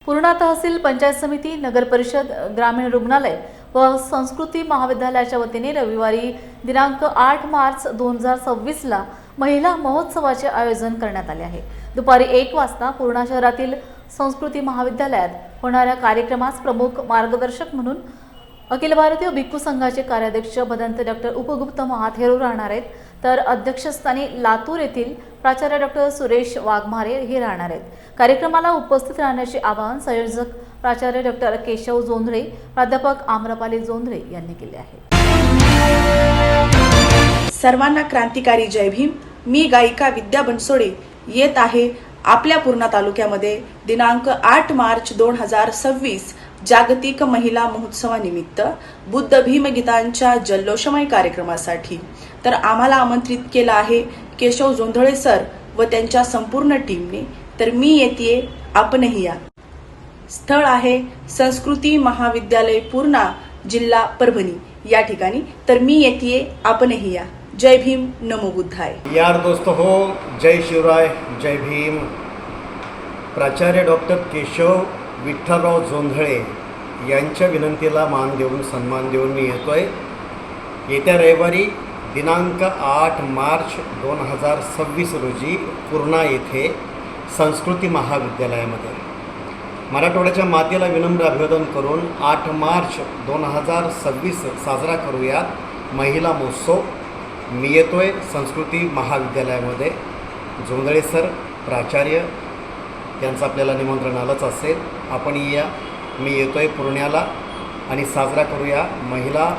पूर्णा तहसील पंचायत समिती, नगर परिषद, ग्रामीण रुग्णालय व संस्कृती महाविद्यालयाच्या वतीने रविवारी दिनांक 8 मार्च 2026 ला महिला महोत्सवाचे आयोजन करण्यात आले आहे। दुपारी 1 वाजता पूर्णा शहरातील संस्कृती महाविद्यालयात होणाऱ्या कार्यक्रमास प्रमुख मार्गदर्शक म्हणून अखिल भारतीय भिक्खू संघाचे कार्याध्यक्ष भदंत डॉक्टर उपगुप्त महाथेरो राहणार आहेत, तर अध्यक्षस्थानी लातूर येथील प्राचार्य डॉक्टर सुरेश वाघमारे हे राहणार आहेत। कार्यक्रमाला उपस्थित राहण्याचे आवाहन संयोजक प्राचार्य डॉक्टर केशव जोंधळे, प्राध्यापक आम्रपाली जोंधळे यांनी केले आहे। सर्वांना क्रांतिकारी जय भीम। मी गायिका विद्या बनसोडे येत आहे आपल्या पूर्णा तालुक्यामध्ये दिनांक 8 मार्च 2026 जागतिक महिला महोत्सवानिमित्त बुद्ध भीम गीतांच्या जल्लोषमय कार्यक्रमासाठी। तर आम्हाला आमंत्रित केलं आहे केशव जोंधळे सर व त्यांच्या संपूर्ण टीमने। तर मी येते, आपणही या। स्थळ आहे संस्कृती महाविद्यालय पूर्णा, जिल्हा परभणी या ठिकाणी। तर मी येते, आपणही या। जय भीम, नमो बुद्धाय। यार दोस्तों हो, जय शिवराय, जय भीम। प्राचार्य डॉक्टर केशव विठ्ठलराव जोंधळे यांच्या विनंतीला मान देऊन सन्मान देऊन मी येतोय। येत्या रविवारी दिनांक 8 मार्च 2026 रोजी पूर्णा येथे संस्कृती महाविद्यालयामध्ये मराठवाड्याच्या मातेला विनम्र अभिवादन करून 8 मार्च 2026 साजरा करूयात महिला महोत्सव। मी येतोय संस्कृती महाविद्यालयामध्ये। जोंधळे सर प्राचार्य यांचं आपल्याला निमंत्रण आलंच असेल, आपण या। मी येतोय पुण्याला आणि साजरा करूया महिला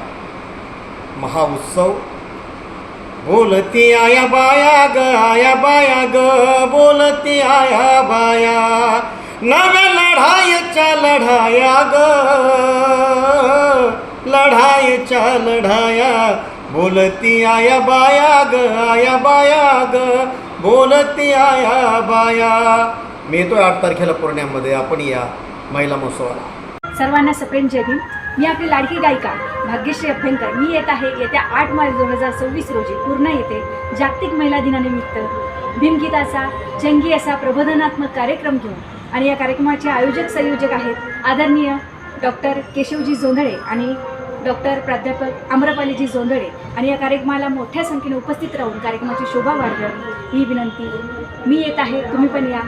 महाउत्सव। बोलती आया बाया ग, आया बाया ग, बोलती आया बाया, नव्या लढाईच्या लढाया ग, लढाईच्या लढाया। बोलती आया बाया ग, आया बाया ग, बोलती आया बाया। मी येतोय 8 तारखेला पुण्यामध्ये, आपण या महिला महोत्सवाला। सर्वांना सप्रेम जय भीम। मी आपली लाडकी गायिका भाग्यश्री अभ्यंकर। मी येत आहे येत्या 8 मार्च 2026 रोजी पूर्णा येथे जागतिक महिला दिनानिमित्त भीमगीताचा जंगी असा प्रबोधनात्मक कार्यक्रम घेऊन। आणि या कार्यक्रमाचे आयोजक संयोजक आहेत आदरणीय डॉक्टर केशवजी जोंधळे आणि डॉक्टर प्राध्यापक आम्रपालीजी जोंधळे। आणि या कार्यक्रमाला मोठ्या संख्येने उपस्थित राहून कार्यक्रमाची शोभा वाढवावी ही विनंती। मी येत आहे, तुम्ही पण या।